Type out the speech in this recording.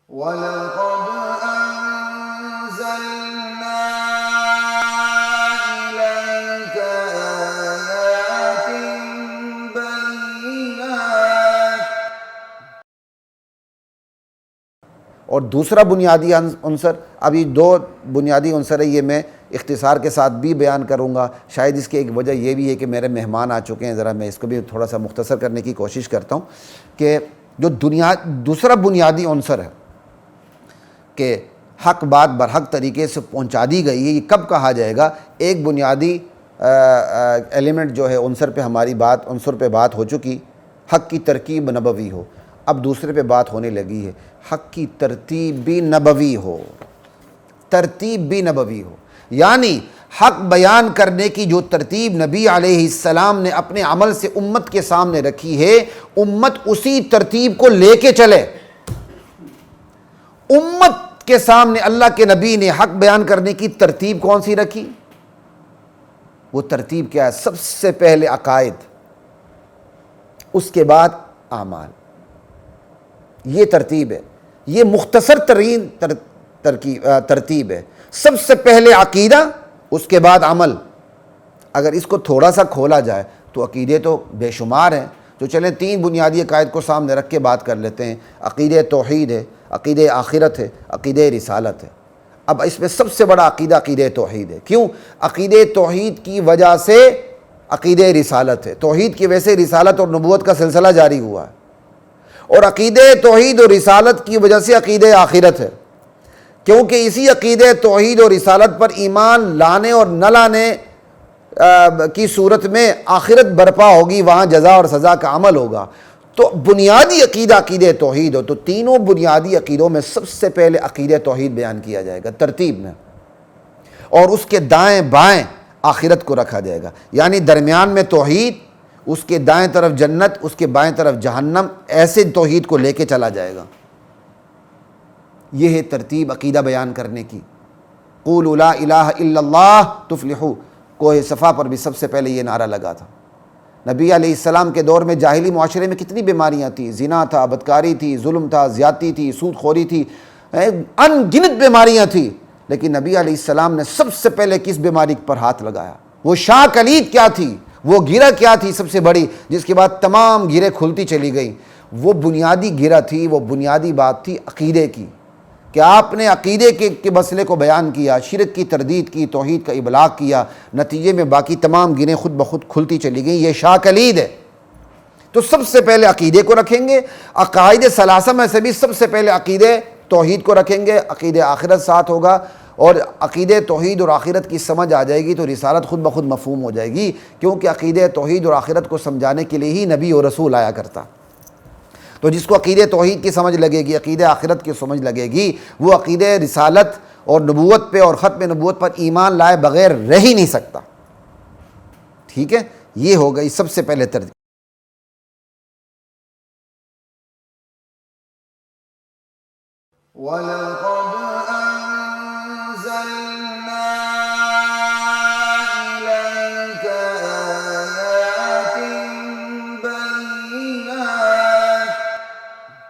وَلَقَدْ أَنزَلْنَا إِلَيْكَ آيَاتٍ بَيِّنَاتٍ۔ اور دوسرا بنیادی عنصر، ابھی دو بنیادی عنصر ہے، یہ میں اختصار کے ساتھ بھی بیان کروں گا۔ شاید اس کی ایک وجہ یہ بھی ہے کہ میرے مہمان آ چکے ہیں، ذرا میں اس کو بھی تھوڑا سا مختصر کرنے کی کوشش کرتا ہوں کہ جو دوسرا بنیادی عنصر ہے کہ حق بات برحق طریقے سے پہنچا دی گئی ہے، یہ کب کہا جائے گا؟ ایک بنیادی ایلیمنٹ جو ہے عنصر پہ ہماری بات ہو چکی، حق کی ترکیب نبوی ہو۔ اب دوسرے پہ بات ہونے لگی ہے حق کی ترتیب بھی نبوی ہو، یعنی حق بیان کرنے کی جو ترتیب نبی علیہ السلام نے اپنے عمل سے امت کے سامنے رکھی ہے، امت اسی ترتیب کو لے کے چلے۔ امت کے سامنے اللہ کے نبی نے حق بیان کرنے کی ترتیب کون سی رکھی؟ وہ ترتیب کیا ہے؟ سب سے پہلے عقائد، اس کے بعد اعمال۔ یہ ترتیب ہے، یہ مختصر ترین ترتیب ہے۔ سب سے پہلے عقیدہ، اس کے بعد عمل۔ اگر اس کو تھوڑا سا کھولا جائے تو عقیدے تو بے شمار ہیں، جو چلیں تین بنیادی عقائد کو سامنے رکھ کے بات کر لیتے ہیں۔ عقیدہ توحید ہے، عقیدہ آخرت ہے، عقیدہ رسالت ہے۔ اب اس میں سب سے بڑا عقیدہ عقیدہ توحید ہے۔ کیوں؟ عقیدہ توحید کی وجہ سے عقیدہ رسالت ہے، توحید کی وجہ سے رسالت اور نبوت کا سلسلہ جاری ہوا ہے، اور عقیدہ توحید اور رسالت کی وجہ سے عقیدہ آخرت ہے، کیونکہ اسی عقیدہ توحید اور رسالت پر ایمان لانے اور نہ لانے کی صورت میں آخرت برپا ہوگی، وہاں جزا اور سزا کا عمل ہوگا۔ تو بنیادی عقیدہ عقیدہ توحید ہو، تو تینوں بنیادی عقیدوں میں سب سے پہلے عقیدہ توحید بیان کیا جائے گا ترتیب میں، اور اس کے دائیں بائیں آخرت کو رکھا جائے گا، یعنی درمیان میں توحید، اس کے دائیں طرف جنت، اس کے بائیں طرف جہنم، ایسے توحید کو لے کے چلا جائے گا۔ یہ ہے ترتیب عقیدہ بیان کرنے کی۔ قولوا لا الہ الا اللہ تفلحوا، کوہ صفا پر بھی سب سے پہلے یہ نعرہ لگا تھا۔ نبی علیہ السلام کے دور میں جاہلی معاشرے میں کتنی بیماریاں تھیں، زنا تھا، بدکاری تھی، ظلم تھا، زیادتی تھی، سود خوری تھی، ان گنت بیماریاں تھیں، لیکن نبی علیہ السلام نے سب سے پہلے کس بیماری پر ہاتھ لگایا؟ وہ شاہ کلید کیا تھی، وہ گرہ کیا تھی سب سے بڑی، جس کے بعد تمام گرہیں کھلتی چلی گئیں؟ وہ بنیادی گرہ تھی، وہ بنیادی بات تھی عقیدے کی، کہ آپ نے عقیدے کے مسئلے کو بیان کیا، شرک کی تردید کی، توحید کا ابلاغ کیا، نتیجے میں باقی تمام گرہیں خود بخود کھلتی چلی گئیں۔ یہ شاہ کلید ہے۔ تو سب سے پہلے عقیدے کو رکھیں گے، عقائد ثلاثہ میں سے بھی سب سے پہلے عقیدہ توحید کو رکھیں گے، عقیدہ آخرت ساتھ ہوگا، اور عقیدہ توحید اور آخرت کی سمجھ آ جائے گی تو رسالت خود بخود مفہوم ہو جائے گی، کیونکہ عقیدہ توحید اور آخرت کو سمجھانے کے لیے ہی نبی اور رسول آیا کرتا۔ تو جس کو عقیدہ توحید کی سمجھ لگے گی، عقیدہ آخرت کی سمجھ لگے گی، وہ عقیدہ رسالت اور نبوت پہ اور ختم نبوت پر ایمان لائے بغیر رہ ہی نہیں سکتا۔ ٹھیک ہے، یہ ہو گئی سب سے پہلے ترتیب۔ وَلَقَدْ